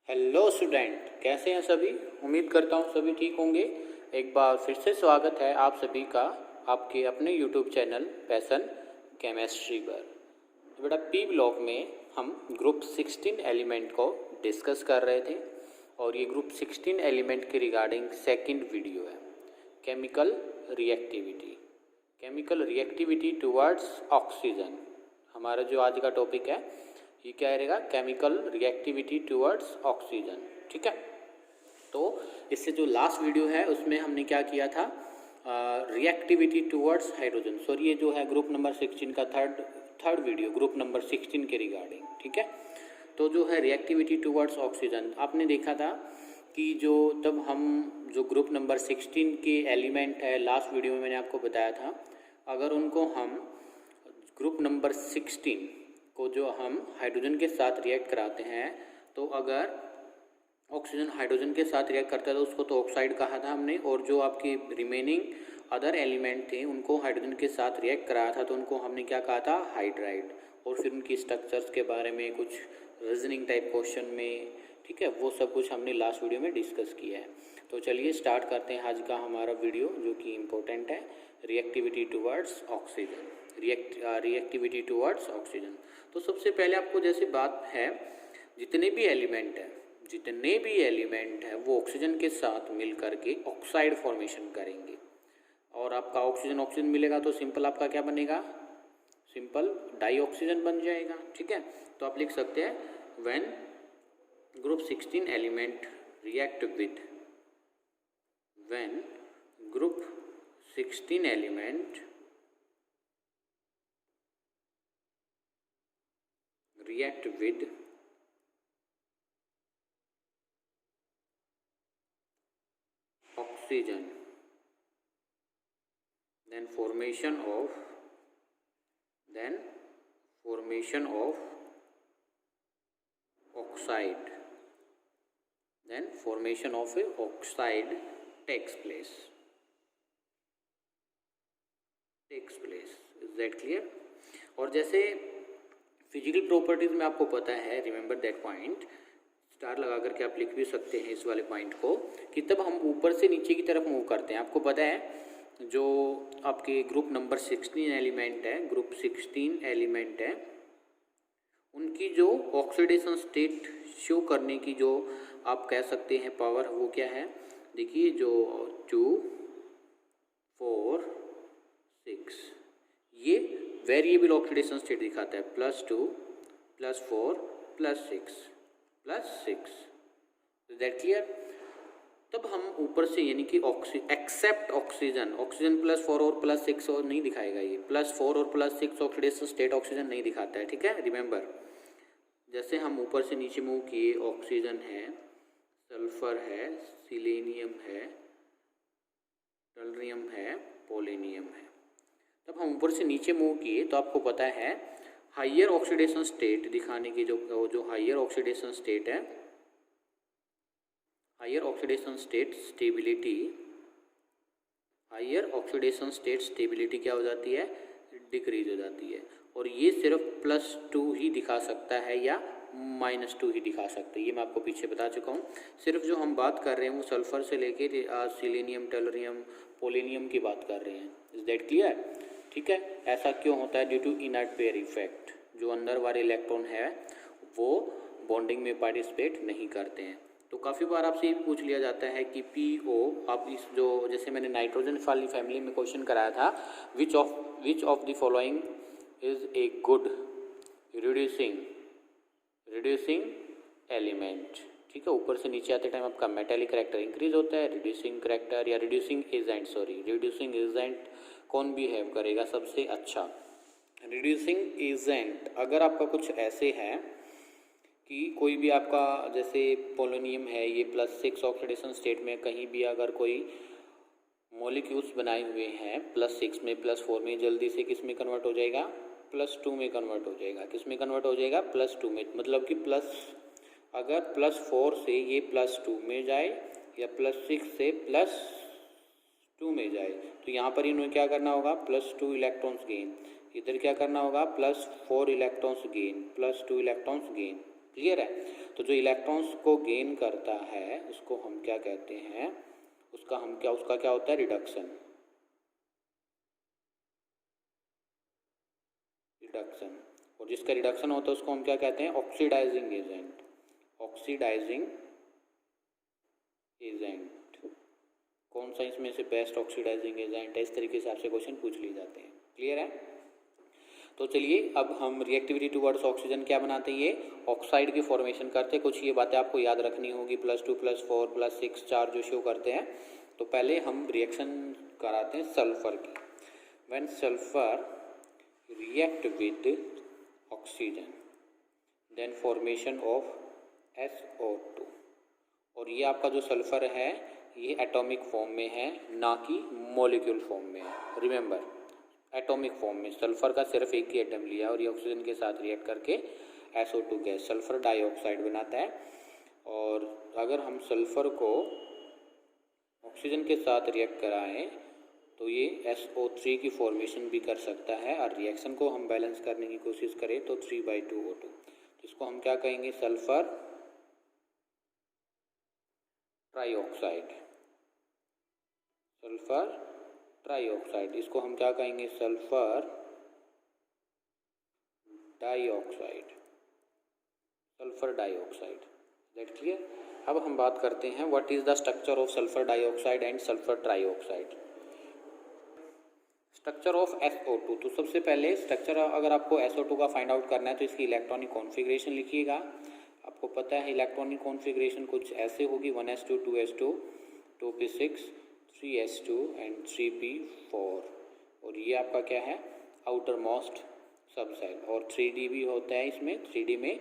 Hello student, कैसे हैं सभी। उम्मीद करता हूँ सभी ठीक होंगे। एक बार फिर से स्वागत है आप सभी का आपके अपने यूट्यूब चैनल पैशन केमिस्ट्री पर। तो बेटा पी ब्लॉक में हम ग्रुप 16 एलिमेंट को डिस्कस कर रहे थे और ये ग्रुप 16 एलिमेंट के रिगार्डिंग सेकंड वीडियो है। केमिकल रिएक्टिविटी टुवर्ड्स ऑक्सीजन हमारा जो आज का टॉपिक है। ये क्या रहेगा? Chemical reactivity towards oxygen. ठीक है, तो इससे जो लास्ट वीडियो है उसमें हमने क्या किया था, रिएक्टिविटी टुवर्ड्स हाइड्रोजन। सॉरी, ये जो है ग्रुप नंबर 16 का थर्ड वीडियो ग्रुप नंबर 16 के रिगार्डिंग। ठीक है, तो जो है रिएक्टिविटी टुवर्ड्स ऑक्सीजन आपने देखा था कि जब हम जो ग्रुप नंबर 16 के एलिमेंट है, लास्ट वीडियो में मैंने आपको बताया था, अगर उनको हम ग्रुप नंबर 16 को जो हम हाइड्रोजन के साथ रिएक्ट कराते हैं, तो अगर ऑक्सीजन हाइड्रोजन के साथ रिएक्ट करता है तो उसको तो ऑक्साइड कहा था हमने, और जो आपकी रिमेनिंग अदर एलिमेंट थे उनको हाइड्रोजन के साथ रिएक्ट कराया था तो उनको हमने क्या कहा था? हाइड्राइड। और फिर उनकी स्ट्रक्चर्स के बारे में कुछ रीजनिंग टाइप क्वेश्चन में, ठीक है, वो सब कुछ हमने लास्ट वीडियो में डिस्कस किया है। तो चलिए स्टार्ट करते हैं आज का हमारा वीडियो जो कि इम्पोर्टेंट है, reactivity towards oxygen. Reactivity towards oxygen. तो सबसे पहले आपको जैसे बात है, जितने भी एलिमेंट है वो ऑक्सीजन के साथ मिल करके ऑक्साइड फॉर्मेशन करेंगे और आपका ऑक्सीजन मिलेगा तो सिंपल आपका क्या बनेगा? सिंपल डाइऑक्सीजन बन जाएगा। ठीक है, तो आप लिख सकते हैं when group 16 element react with, when group 16 element react with oxygen, then formation of oxide, then formation of a oxide takes place. Is that clear? और जैसे फिजिकल प्रॉपर्टीज में आपको पता है, रिमेंबर दैट पॉइंट, स्टार लगा करके आप लिख भी सकते हैं इस वाले पॉइंट को, कि तब हम ऊपर से नीचे की तरफ मूव करते हैं। आपको पता है जो आपके ग्रुप नंबर 16 एलिमेंट है, उनकी जो ऑक्सीडेशन स्टेट शो करने की जो आप कह सकते हैं पावर, वो क्या है? देखिए, जो 2, 4, 6 ये वेरिएबल ऑक्सीडेशन स्टेट दिखाता है, +2, +4, +6 दैट क्लियर। तब हम ऊपर से यानी कि एक्सेप्ट ऑक्सीजन +4 और +6 और नहीं दिखाएगा, ये +4 और +6 ऑक्सीडेशन स्टेट ऑक्सीजन नहीं दिखाता है। ठीक है, रिमेंबर, जैसे हम ऊपर से नीचे मूव किए, ऑक्सीजन है, सल्फर है, सिलेनियम है, टोल्यूरियम है, पोलोनियम है, तब हम ऊपर से नीचे मूव किए तो आपको पता है हायर ऑक्सीडेशन स्टेट दिखाने की जो हायर ऑक्सीडेशन स्टेट है, हायर ऑक्सीडेशन स्टेट स्टेबिलिटी क्या हो जाती है? डिक्रीज हो जाती है। और ये सिर्फ +2 ही दिखा सकता है या -2 ही दिखा सकता है, ये मैं आपको पीछे बता चुका हूँ। सिर्फ जो हम बात कर रहे हैं वो सल्फर से लेके सिलेनियम, टोल्यूरियम, पोलोनियम की बात कर रहे हैं। Is that clear? ठीक है, ऐसा क्यों होता है? Due to inert pair effect, जो अंदर वाले इलेक्ट्रॉन है वो बॉन्डिंग में पार्टिसिपेट नहीं करते हैं। तो काफ़ी बार आपसे ये भी पूछ लिया जाता है कि PO, आप इस जो जैसे मैंने नाइट्रोजन वाली फैमिली में क्वेश्चन कराया था, which of the following is a good reducing element. ठीक है, ऊपर से नीचे आते टाइम आपका मेटालिक करेक्टर इंक्रीज होता है, रिड्यूसिंग करेक्टर या रिड्यूसिंग एजेंट कौन बिहेव करेगा सबसे अच्छा? रिड्यूसिंग एजेंट अगर आपका कुछ ऐसे है कि कोई भी आपका जैसे पोलोनियम है, ये +6 ऑक्सीडेशन स्टेट में कहीं भी अगर कोई मॉलिक्यूल्स बनाए हुए हैं +6 में, +4 में, जल्दी से किस में कन्वर्ट हो जाएगा? +2 में कन्वर्ट हो जाएगा। किस में कन्वर्ट हो जाएगा? +2 में। मतलब कि अगर +4 से ये +2 में जाए या +6 से +2 में जाए, तो यहाँ पर इन्होंने क्या करना होगा? +2 इलेक्ट्रॉन्स गेन। इधर क्या करना होगा? +4 electrons gain, +2 electrons gain. Clear है। तो जो इलेक्ट्रॉन्स को गेन करता है उसको हम क्या कहते हैं, उसका क्या होता है, रिडक्शन। और जिसका रिडक्शन होता है उसको हम क्या कहते हैं, ऑक्सीडाइजिंग एजेंट। ऑक्सीडाइजिंग एजेंट कौन सा इसमें से बेस्ट ऑक्सीडाइजिंग एजेंट है, इस तरीके से आपसे क्वेश्चन पूछ लिए जाते हैं। क्लियर है। तो चलिए अब हम रिएक्टिविटी टुवर्ड्स ऑक्सीजन क्या बनाते हैं, ये ऑक्साइड की फॉर्मेशन करते हैं। कुछ ये बातें आपको याद रखनी होगी, +2 +4 +6 4 जो शो करते हैं। तो पहले हम रिएक्शन कराते हैं सल्फर की। When sulphur react with oxygen then formation of SO2। और ये आपका जो सल्फर है ये एटॉमिक फॉर्म में है, ना कि मॉलिक्यूल फॉर्म में है। रिमेंबर, एटॉमिक फॉर्म में सल्फर का सिर्फ एक ही एटम लिया और ये ऑक्सीजन के साथ रिएक्ट करके SO2 गैस सल्फर डाइऑक्साइड बनाता है। और अगर हम सल्फर को ऑक्सीजन के साथ रिएक्ट कराएं तो ये SO3 की फॉर्मेशन भी कर सकता है। और रिएक्शन को हम बैलेंस करने की कोशिश करें तो 3/2O2, इसको हम क्या कहेंगे, सल्फर ट्राइऑक्साइड। सल्फर ट्राइऑक्साइड, इसको हम क्या कहेंगे, sulphur dioxide. Sulphur dioxide, that clear. अब हम बात करते हैं what is the structure of sulphur dioxide and sulphur trioxide. Structure of SO2, तो सबसे पहले स्ट्रक्चर अगर आपको SO2 का फाइंड आउट करना है तो इसकी इलेक्ट्रॉनिक कॉन्फ़िगरेशन लिखिएगा। आपको पता है इलेक्ट्रॉनिक कॉन्फ़िगरेशन कुछ ऐसे होगी, 1s2 2s2 2p6 3s2 and 3p4। और ये आपका क्या है, आउटर मोस्ट सब सेल। और 3d भी होता है इसमें, 3d में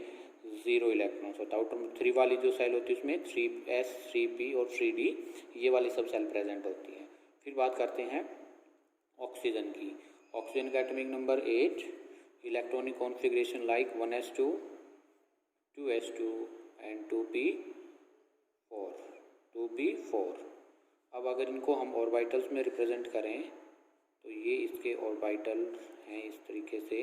0 इलेक्ट्रॉन्स होता है। आउटर 3 वाली जो सेल होती है उसमें 3s 3p और 3d ये वाली सब सेल प्रेजेंट होती है। फिर बात करते हैं ऑक्सीजन की। ऑक्सीजन का atomic number 8, electronic configuration like 1s2 2s2 and 2p4। अब अगर इनको हम ऑर्बिटल्स में रिप्रेजेंट करें तो ये इसके ऑर्बिटल हैं इस तरीके से।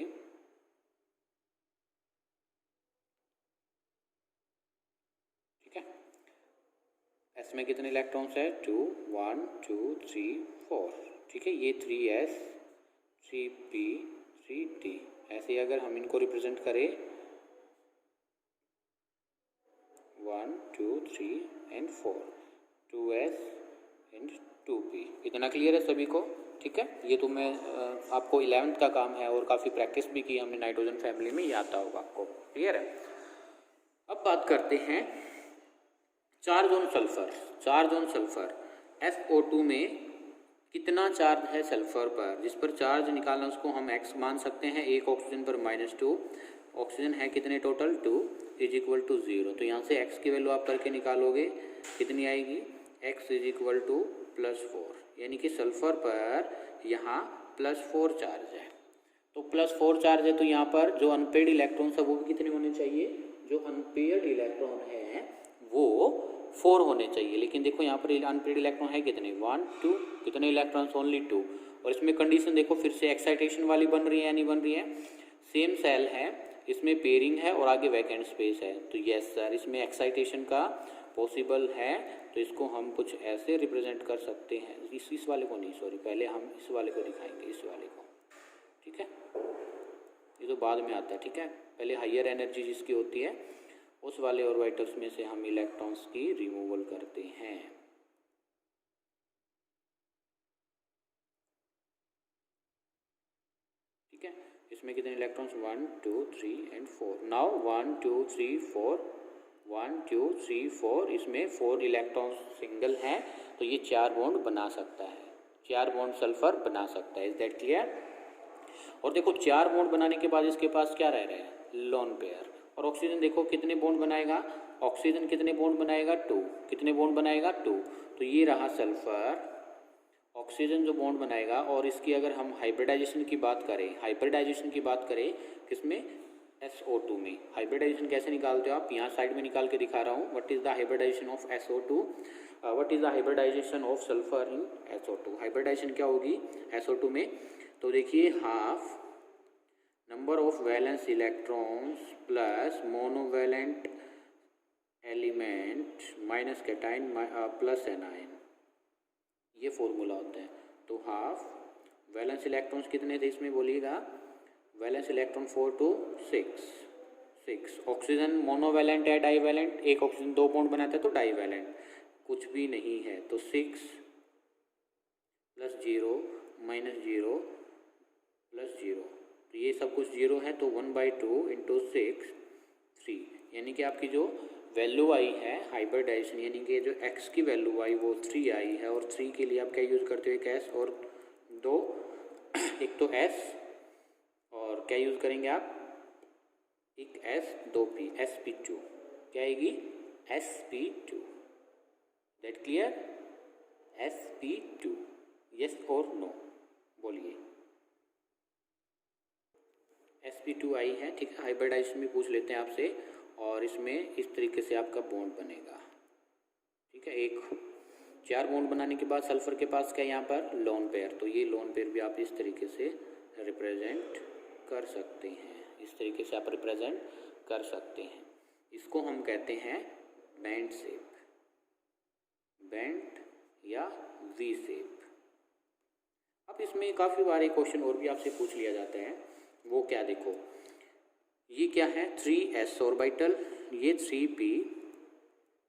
ठीक है, एस में कितने इलेक्ट्रॉन्स है, 2 1 2 3 4। ठीक है, ये 3s 3p 3d। ऐसे ही अगर हम इनको रिप्रेजेंट करें 1 2 3 एंड 4, 2s एंड 2p। इतना क्लियर है सभी को। ठीक है, ये तो मैं आपको 11th का काम है और काफ़ी प्रैक्टिस भी की हमने नाइट्रोजन फैमिली में, ये आता होगा आपको। क्लियर है। अब बात करते हैं charge on sulphur. Charge on sulphur, SO2 में कितना चार्ज है सल्फर पर, जिस पर चार्ज निकालना उसको हम x मान सकते हैं। एक ऑक्सीजन पर -2, ऑक्सीजन है कितने टोटल, 2 = 0। तो यहाँ से x की वैल्यू आप करके निकालोगे, कितनी आएगी, x = +4। यानी कि सल्फर पर यहाँ +4 चार्ज है। तो +4 चार्ज है तो यहाँ पर जो अनपेड इलेक्ट्रॉन्स है वो भी कितने होने चाहिए, जो अनपेड इलेक्ट्रॉन है वो 4 होने चाहिए। लेकिन देखो यहाँ पर अनपेड इलेक्ट्रॉन है कितने, 1 2, कितने इलेक्ट्रॉन्स, ओनली 2। और इसमें कंडीशन देखो फिर से एक्साइटेशन वाली बन रही है या नहीं बन रही है, सेम सेल है, इसमें पेयरिंग है और आगे वैकेंट स्पेस है। तो यस सर, इसमें एक्साइटेशन का पॉसिबल है। तो इसको हम कुछ ऐसे रिप्रेजेंट कर सकते हैं, इस वाले को नहीं, सॉरी, पहले हम इस वाले को दिखाएंगे, इस वाले को। ठीक है, ये तो बाद में आता है। ठीक है, पहले हायर एनर्जी जिसकी होती है उस वाले ऑर्बिटल्स में से हम इलेक्ट्रॉन्स की रिमूवल करते हैं। ठीक है, इसमें कितने इलेक्ट्रॉन्स, 1 2 3 एंड 4। नाउ 1 2 3 4, 1 2 3 4, इसमें 4 इलेक्ट्रॉन्स सिंगल हैं तो ये 4 बॉन्ड बना सकता है, 4 बॉन्ड सल्फर बना सकता है। Is that clear. और देखो 4 बॉन्ड बनाने के बाद इसके पास क्या रह रहा है, लोन पेयर। और ऑक्सीजन देखो कितने बॉन्ड बनाएगा, ऑक्सीजन कितने बॉन्ड बनाएगा, 2। कितने बॉन्ड बनाएगा, 2। तो ये रहा सल्फर, ऑक्सीजन जो बॉन्ड बनाएगा। और इसकी अगर हम हाइब्रिडाइजेशन की बात करें, हाइब्रिडाइजेशन की बात करें किसमें, SO2 में। हाइब्रिडाइजेशन कैसे निकालते हो आप, यहाँ साइड में निकाल के दिखा रहा हूँ। What is the hybridisation of SO2, what is the hybridisation of sulphur in SO2। Hybridisation क्या होगी SO2 में, तो देखिए half number of valence electrons plus monovalent element minus cation plus anion, ये फॉर्मूला होता है। तो हाफ वैलेंस इलेक्ट्रॉन्स कितने थे इसमें बोलिएगा, valence electron 4 to 6। Oxygen monovalent है डाईवैलेंट, एक ऑक्सीजन 2 बॉन्ड बनाता है तो डाईवैलेंट, कुछ भी नहीं है तो 6 + 0 - 0 + 0, तो ये सब कुछ 0 है तो 1/2 × 6 3, यानी कि आपकी जो वैल्यू आई है हाइब्रिडाइजेशन, यानी कि जो x की वैल्यू आई वो 3 आई है। और 3 के लिए आप क्या यूज़ करते हो, एक s और 2, एक तो s और क्या यूज़ करेंगे आप, एक s 2 p, sp2, क्या आएगी sp2, that clear, sp2, yes और नो बोलिए। sp2 आई है, ठीक है। हाइब्रिडाइजेशन भी पूछ लेते हैं आपसे, और इसमें इस तरीके से आपका बॉन्ड बनेगा, ठीक है। एक 4 बॉन्ड बनाने के बाद सल्फर के पास क्या है यहाँ पर लोन पेयर, तो ये लोन पेयर भी आप इस तरीके से रिप्रेजेंट कर सकते हैं, इस तरीके से आप रिप्रेजेंट कर सकते हैं। इसको हम कहते हैं बैंड शेप, बैंड या वी शेप। अब इसमें काफ़ी बार एक क्वेश्चन और भी आपसे पूछ लिया जाता है, वो क्या, देखो ये क्या है 3s ऑर्बिटल, ये 3p,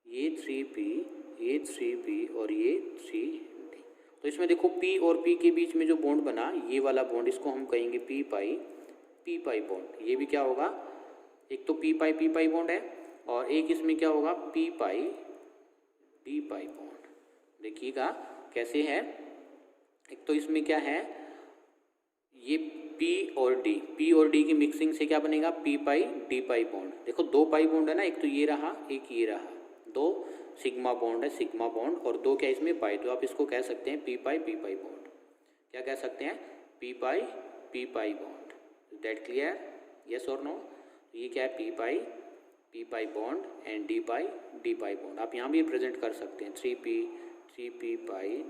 ये 3p, ये 3p और ये 3d। तो इसमें देखो p और p के बीच में जो बॉन्ड बना, ये वाला बॉन्ड, इसको हम कहेंगे p पाई बॉन्ड। ये भी क्या होगा, एक तो p पाई बॉन्ड है और एक इसमें क्या होगा p पाई d पाई बॉन्ड। देखिएगा कैसे है, एक तो इसमें क्या है, ये P और D की मिक्सिंग से क्या बनेगा P पाई D पाई बॉन्ड। देखो 2 पाई बॉन्ड है ना, एक तो ये रहा एक ये रहा, 2 सिग्मा बॉन्ड है, सिग्मा बॉन्ड, और 2 क्या इसमें पाई, तो आप इसको कह सकते हैं P पाई बॉन्ड। क्या कह सकते हैं, P pi bond, that clear, yes और नो। ये क्या है P pi bond and D pi bond. आप यहाँ भी प्रेजेंट कर सकते हैं 3P पाई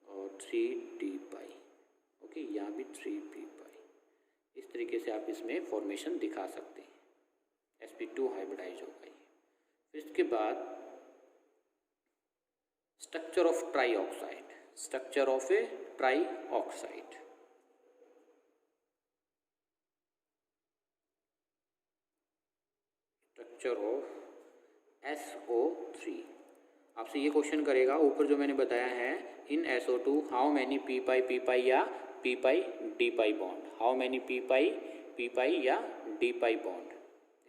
और 3D पाई, ओके, यहाँ भी 3p पाई, इस तरीके से आप इसमें फॉर्मेशन दिखा सकते हैं। sp2 हाइब्रिडाइज होगा ये। फिर इसके बाद structure of try oxide, structure of A try oxide. Structure of SO3, आपसे ये क्वेश्चन करेगा, ऊपर जो मैंने बताया है, इन SO2 हाउ मैनी p पाई या p pi d pi bond, how many p पाई या d pi bond,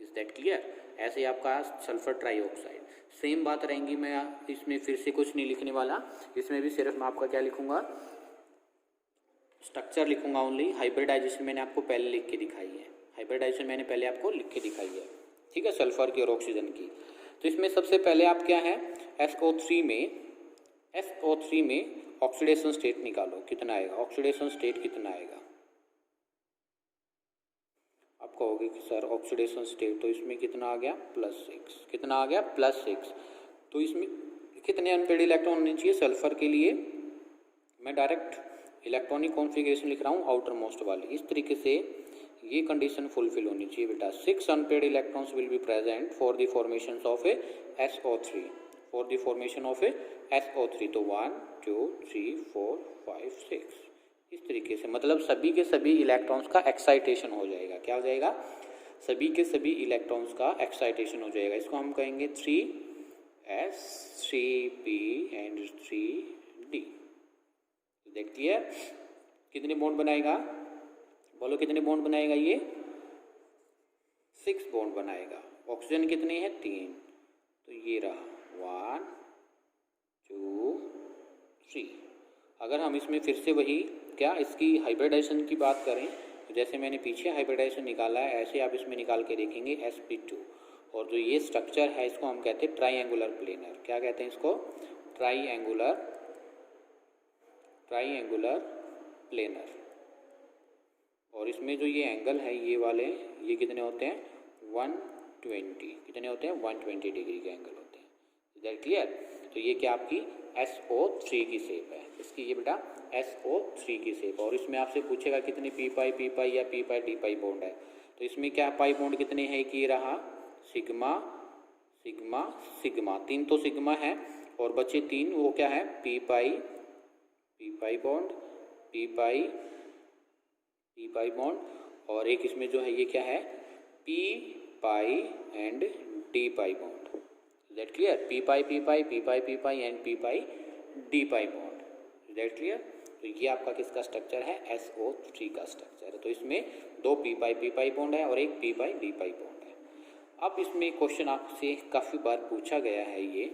is that clear. ऐसे आपका सल्फर ट्राईऑक्साइड, सेम बात रहेंगी। मैं इसमें फिर से कुछ नहीं लिखने वाला, इसमें भी सिर्फ मैं आपका क्या लिखूंगा, स्ट्रक्चर लिखूंगा ओनली। हाइब्रिडाइजेशन मैंने आपको पहले लिख के दिखाई है, हाइब्रिडाइजेशन मैंने पहले आपको लिख के दिखाई है, ठीक है, सल्फर की और ऑक्सीजन की। तो इसमें सबसे पहले आप क्या है SO3 में ऑक्सीडेशन स्टेट निकालो, कितना आएगा, ऑक्सीडेशन स्टेट कितना आएगा। आप कहोगे कि सर ऑक्सीडेशन स्टेट, तो इसमें कितना आ गया +6, कितना आ गया +6। तो इसमें कितने अनपेड इलेक्ट्रॉन होने चाहिए सल्फर के लिए, मैं डायरेक्ट इलेक्ट्रॉनिक कॉन्फ़िगरेशन लिख रहा हूँ आउटर मोस्ट वाली, इस तरीके से ये कंडीशन फुलफिल होनी चाहिए बेटा। 6 unpaired electrons will be present for the formation of A SO3, for the formation of A SO3। तो 1 2 3 4 5 6, इस तरीके से, मतलब सभी के सभी इलेक्ट्रॉन्स का एक्साइटेशन हो जाएगा। क्या हो जाएगा, सभी के सभी इलेक्ट्रॉन्स का एक्साइटेशन हो जाएगा। इसको हम कहेंगे 3s 3p एंड 3d। देख क्लियर, कितने बॉन्ड बनाएगा, बोलो कितने बॉन्ड बनाएगा, ये 6 बॉन्ड बनाएगा। ऑक्सीजन कितने हैं 3, तो ये रहा 1 2 3। अगर हम इसमें फिर से वही क्या इसकी हाइब्रिडाइजेशन की बात करें, तो जैसे मैंने पीछे हाइब्रिडाइजेशन निकाला है, ऐसे आप इसमें निकाल के देखेंगे sp2। और जो ये स्ट्रक्चर है इसको हम कहते हैं ट्राइएंगुलर प्लेनर। क्या कहते हैं इसको, ट्राइएंगुलर प्लेनर। और इसमें जो ये एंगल है ये वाले, ये कितने होते हैं 120, कितने होते हैं 120 डिग्री के एंगल होते हैं। That clear. तो ये क्या आपकी SO3 की शेप है। इसकी ये बेटा SO3 की शेप, और इसमें आपसे पूछेगा कितने पी पाई या पी पाई डी पाई बॉन्ड है। तो इसमें क्या पाई बॉन्ड कितने हैं, कि रहा सिग्मा सिग्मा सिग्मा, 3 तो सिग्मा है और बचे 3, वो क्या है P pi bond, P pi bond, और एक इसमें जो है ये क्या है P pi and D pi bond. Is that clear? P pi and P pi D pi bond. Is that clear? तो ये आपका किसका स्ट्रक्चर है, SO3 का स्ट्रक्चर है। तो इसमें 2 पी पाई बॉन्ड है और एक पी पाई डी पाई बॉन्ड है। अब इसमें क्वेश्चन आपसे काफ़ी बार पूछा गया है ये,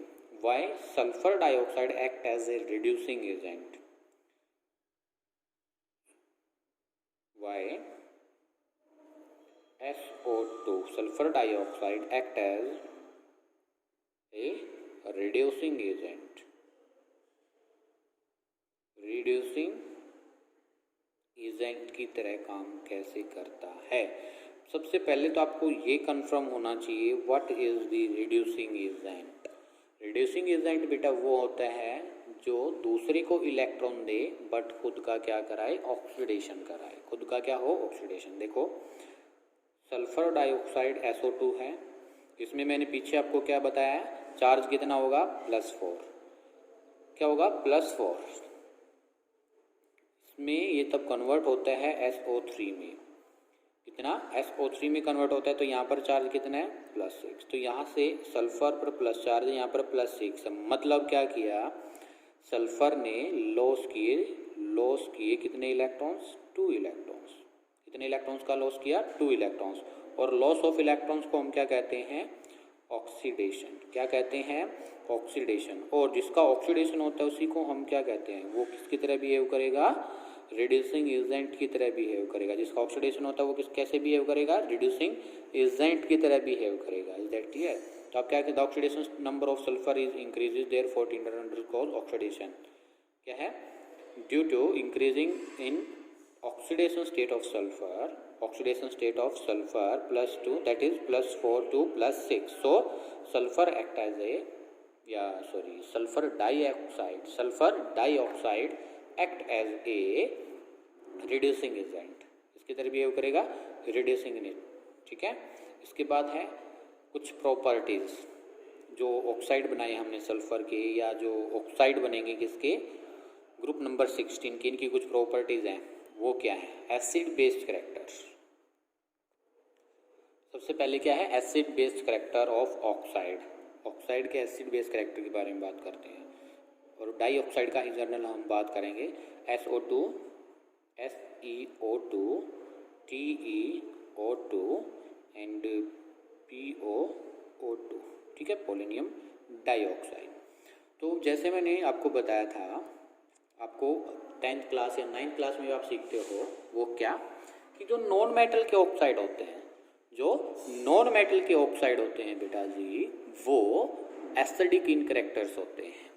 why sulphur dioxide act as a reducing agent, why SO2 sulfur dioxide act as a reducing agent, reducing agent की तरह काम कैसे करता है। सबसे पहले तो आपको ये कंफर्म होना चाहिए what is the reducing agent. Reducing agent बेटा वो होता है जो दूसरे को इलेक्ट्रॉन दे बट खुद का क्या कराए, ऑक्सीडेशन कराए, खुद का क्या हो, ऑक्सीडेशन। देखो सल्फर डाइऑक्साइड SO2 है, इसमें मैंने पीछे आपको क्या बताया, चार्ज कितना होगा +4, क्या होगा +4। इसमें ये तब कन्वर्ट होता है SO3 में, कितना SO3 में कन्वर्ट होता है, तो यहाँ पर चार्ज कितना है +6, तो यहाँ से सल्फर पर प्लस चार्ज, यहाँ पर +6, मतलब क्या किया, सल्फर ने लॉस किए कितने इलेक्ट्रॉन्स, 2 इलेक्ट्रॉन्स। कितने इलेक्ट्रॉन्स का लॉस किया, 2 इलेक्ट्रॉन्स। और लॉस ऑफ इलेक्ट्रॉन्स को हम क्या कहते हैं, ऑक्सीडेशन। क्या कहते हैं, ऑक्सीडेशन। और जिसका ऑक्सीडेशन होता है उसी को हम क्या कहते हैं, वो किसकी तरह बिहेव करेगा, रिड्यूसिंग एजेंट की तरह बिहेव करेगा। जिसका ऑक्सीडेशन होता है वो कैसे बिहेव करेगा, रिड्यूसिंग एजेंट की तरह बिहेव करेगा। Is that clear? तो आप क्या कहते हैं, oxidation number of sulphur is increases therefore it undergoes oxidation. क्या है, due to increasing in oxidation state of sulfur +2, that is +4 to +6. So sulfur act as a sulfur dioxide act as a reducing agent। इसकी तरह behave करेगा, reducing agent. ठीक है, इसके बाद है कुछ प्रॉपर्टीज जो ऑक्साइड बनाए हमने सल्फर के, या जो ऑक्साइड बनेंगे किसके, ग्रुप नंबर 16 के, इनकी कुछ प्रॉपर्टीज हैं। वो क्या है, एसिड बेस्ड कैरेक्टर। सबसे पहले क्या है, acid based character of oxide. Oxide के एसिड बेस्ड कैरेक्टर के बारे में बात करते हैं, और डाई ऑक्साइड का ही जर्नल हम बात करेंगे। SO2 SeO2 TeO2 and PoO2। ठीक है, पोलोनियम डाइऑक्साइड। तो जैसे मैंने आपको बताया था, आपको 10th क्लास या 9th क्लास में आप सीखते हो, वो क्या, कि जो नॉन मेटल के ऑक्साइड होते हैं, जो नॉन मेटल के ऑक्साइड होते हैं बेटा जी, वो एसिडिक इन कैरेक्टर्स होते हैं।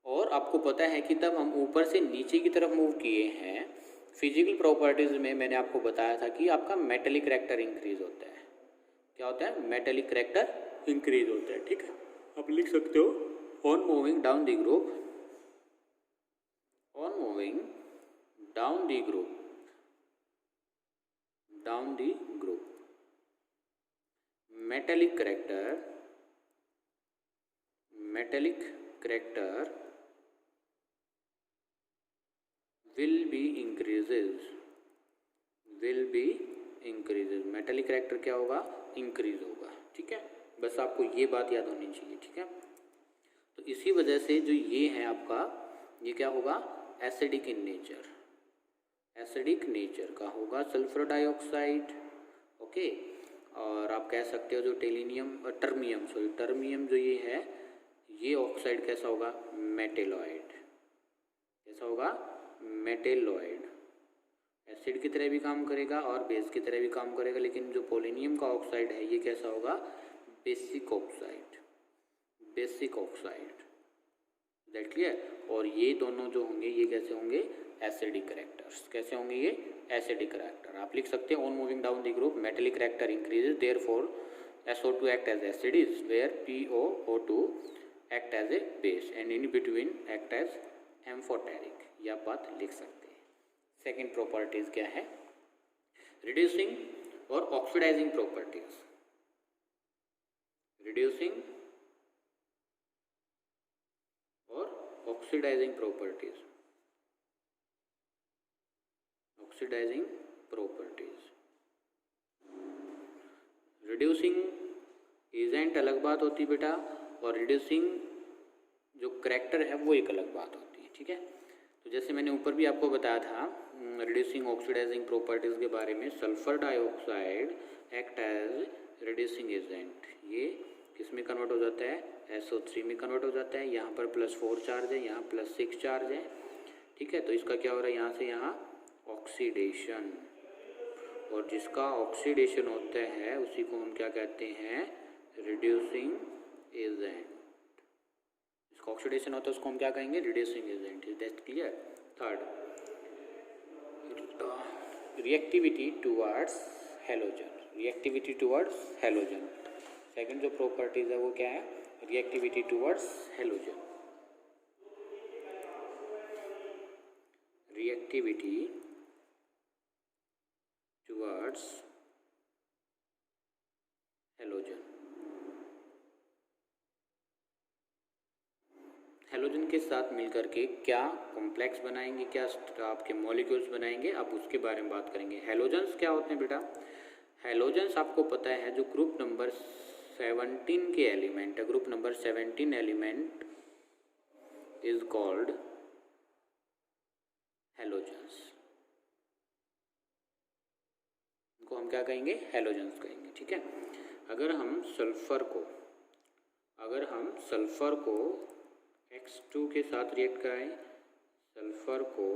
और आपको पता है कि तब हम ऊपर से नीचे की तरफ मूव किए हैं, फिजिकल प्रॉपर्टीज में मैंने आपको बताया था कि आपका मेटेलिक कैरेक्टर इंक्रीज होता है। क्या होता है, मेटेलिक कैरेक्टर इंक्रीज होता है। ठीक है, आप लिख सकते हो, on moving down the group, on moving down the group metallic character will be increases, metallic character क्या होगा, इंक्रीज होगा। ठीक है, बस आपको ये बात याद होनी चाहिए। ठीक है, तो इसी वजह से जो ये है आपका, ये क्या होगा, acidic in nature, acidic nature का होगा सल्फर डाइऑक्साइड। ओके, और आप कह सकते हो जो टर्मियम जो ये है, ये ऑक्साइड कैसा होगा, मेटेलॉइड। कैसा होगा, मेटेलॉइड। एसिड की तरह भी काम करेगा और बेस की तरह भी काम करेगा, लेकिन जो पोलोनियम का ऑक्साइड है ये कैसा होगा, बेसिक ऑक्साइड। That clear? और ये दोनों जो होंगे ये कैसे होंगे, एसिडिक कैरेक्टर्स। कैसे होंगे ये, एसिडिक कैरेक्टर। आप लिख सकते हैं, on moving down the group metallic character increases, therefore SO2 act as acids where PoO2 act as a base and in between act as amphoteric, यह बात लिख सकते हैं। सेकेंड प्रॉपर्टीज क्या है, रिड्यूसिंग और ऑक्सीडाइजिंग प्रॉपर्टीज। रिड्यूसिंग और oxidising properties, oxidising properties. Reducing agent अलग बात होती है बेटा, और रिड्यूसिंग जो करैक्टर है वो एक अलग बात होती है, ठीक है। तो जैसे मैंने ऊपर भी आपको बताया था रिड्यूसिंग ऑक्सीडाइजिंग प्रॉपर्टीज के बारे में, sulphur dioxide act as reducing agent, ये किस में कन्वर्ट हो जाता है, SO3 में कन्वर्ट हो जाता है। यहाँ पर +4 चार्ज है, यहाँ +6 चार्ज है, ठीक है। तो इसका क्या हो रहा है, यहाँ से यहाँ ऑक्सीडेशन, और जिसका ऑक्सीडेशन होता है उसी को हम क्या कहते हैं, रिड्यूसिंग एजेंट। जिसका ऑक्सीडेशन होता है उसको हम क्या कहेंगे, reducing agent. Is that clear. Third, reactivity towards halogen, reactivity towards halogen. Second जो प्रॉपर्टीज है वो क्या है, reactivity towards halogen. Reactivity towards halogen. Halogen के साथ मिलकर के क्या कॉम्प्लेक्स बनाएंगे, क्या आपके मॉलिक्यूल्स बनाएंगे, आप उसके बारे में बात करेंगे। हैलोजन्स क्या होते हैं बेटा, हैलोजन्स आपको पता है जो ग्रुप नंबर 17 के एलिमेंट है, group number 17 element is called halogens. इनको हम क्या कहेंगे, हैलोजन्स कहेंगे, ठीक है। अगर हम सल्फर को X2 के साथ रिएक्ट कराएं, सल्फर को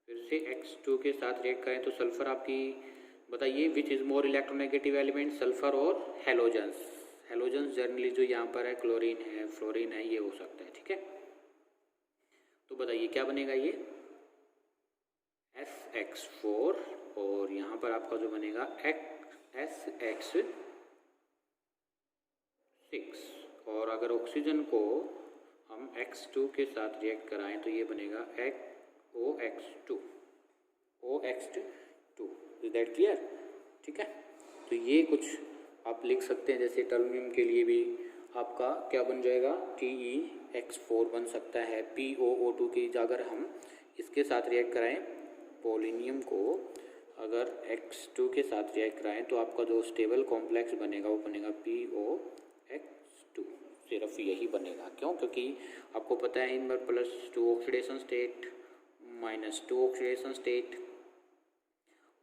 फिर से X2 के साथ रिएक्ट करें, तो सल्फर आपकी बताइए which is more electronegative element, sulphur और हैलोजन्स। हैलोजन्स जनरली जो यहाँ पर है क्लोरीन है, फ्लोरीन है, ये हो सकता है, ठीक है। तो बताइए क्या बनेगा, ये SX4, और यहाँ पर आपका जो बनेगा SX6, और अगर ऑक्सीजन को हम X2 के साथ रिएक्ट कराएं तो ये बनेगा OX2। इज दैट क्लियर, ठीक है। तो ये कुछ आप लिख सकते हैं, जैसे टर्मियम के लिए भी आपका क्या बन जाएगा, TeX4 बन सकता है। POO2 की अगर हम इसके साथ रिएक्ट कराएं, पोलिनियम को अगर X2 के साथ रिएक्ट कराएं तो आपका जो स्टेबल कॉम्प्लेक्स बनेगा वो बनेगा POX2। सिर्फ यही बनेगा, क्यों, क्योंकि आपको पता है इन पर +2 ऑक्सीडेशन स्टेट, -2 ऑक्सीडेशन स्टेट,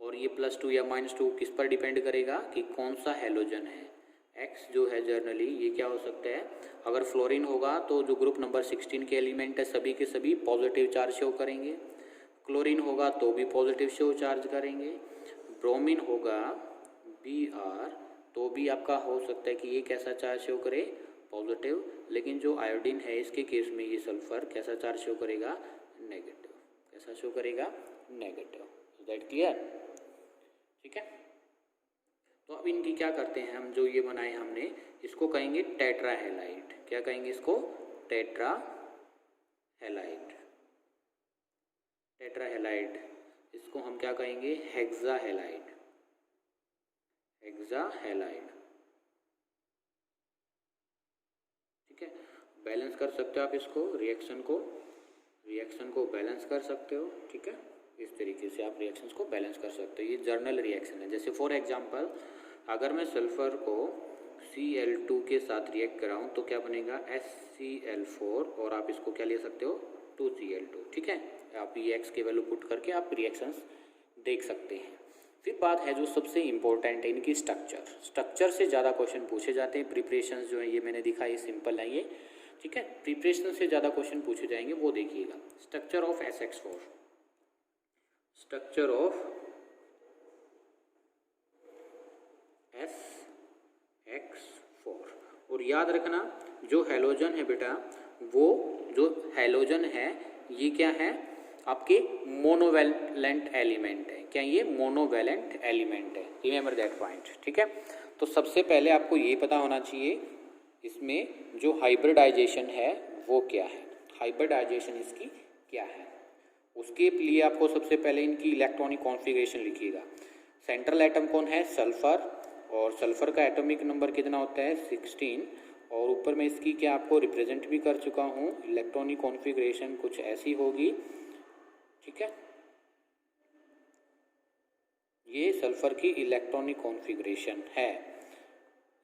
और ये +2 या -2 किस पर डिपेंड करेगा कि कौन सा हैलोजन है। X जो है जनरली ये क्या हो सकता है, अगर फ्लोरीन होगा तो जो ग्रुप नंबर 16 के एलिमेंट है सभी के सभी पॉजिटिव चार्ज शो करेंगे, क्लोरीन होगा तो भी पॉजिटिव शो चार्ज करेंगे, ब्रोमीन होगा Br तो भी आपका हो सकता है कि ये कैसा चार्ज शो करे, पॉजिटिव, लेकिन जो आयोडीन है इसके केस में ये सल्फर कैसा चार्ज शो करेगा, नेगेटिव। कैसा शो करेगा, नेगेटिव। इज दैट क्लियर, ठीक है। तो अब इनकी क्या करते हैं हम, जो ये बनाए हमने इसको कहेंगे टेट्राहेलाइड। क्या कहेंगे इसको, टेट्राहेलाइड। टेट्राहेलाइड इसको हम क्या कहेंगे, हेक्साहेलाइड। हेक्साहेलाइड, ठीक है। बैलेंस कर सकते हो आप इसको, रिएक्शन को बैलेंस कर सकते हो, ठीक है। इस तरीके से आप रिएक्शंस को बैलेंस कर सकते हो। ये जर्नल रिएक्शन है। जैसे फॉर एग्जांपल अगर मैं सल्फर को Cl2 के साथ रिएक्ट कराऊं तो क्या बनेगा, SCl4, और आप इसको क्या ले सकते हो, 2Cl2, ठीक है। आप Ex के वैल्यू पुट करके आप रिएक्शंस देख सकते हैं। फिर बात है जो सबसे इम्पोर्टेंट है इनकी स्ट्रक्चर से ज़्यादा क्वेश्चन पूछे जाते हैं। प्रिपरेशन जो है ये मैंने दिखाई सिंपल है ये, ठीक है। प्रिपरेशन से ज़्यादा क्वेश्चन पूछे जाएंगे, वो देखिएगा। Structure of SX4, structure of SX4, और याद रखना जो हैलोजन है बेटा, वो जो हैलोजन है ये क्या है, आपके मोनोवैलेंट एलिमेंट है। क्या ये मोनोवैलेंट एलिमेंट है, रिमेंबर दैट पॉइंट, ठीक है। तो सबसे पहले आपको ये पता होना चाहिए इसमें जो हाइब्रिडाइजेशन है वो क्या है, हाइब्रिडाइजेशन इसकी क्या है। उसके लिए आपको सबसे पहले इनकी इलेक्ट्रॉनिक कॉन्फ़िगरेशन लिखिएगा। सेंट्रल एटम कौन है, सल्फ़र, और सल्फ़र का एटॉमिक नंबर कितना होता है 16, और ऊपर में इसकी क्या आपको रिप्रेजेंट भी कर चुका हूँ। इलेक्ट्रॉनिक कॉन्फ़िगरेशन कुछ ऐसी होगी, ठीक है। ये सल्फ़र की इलेक्ट्रॉनिक कॉन्फ़िगरेशन है,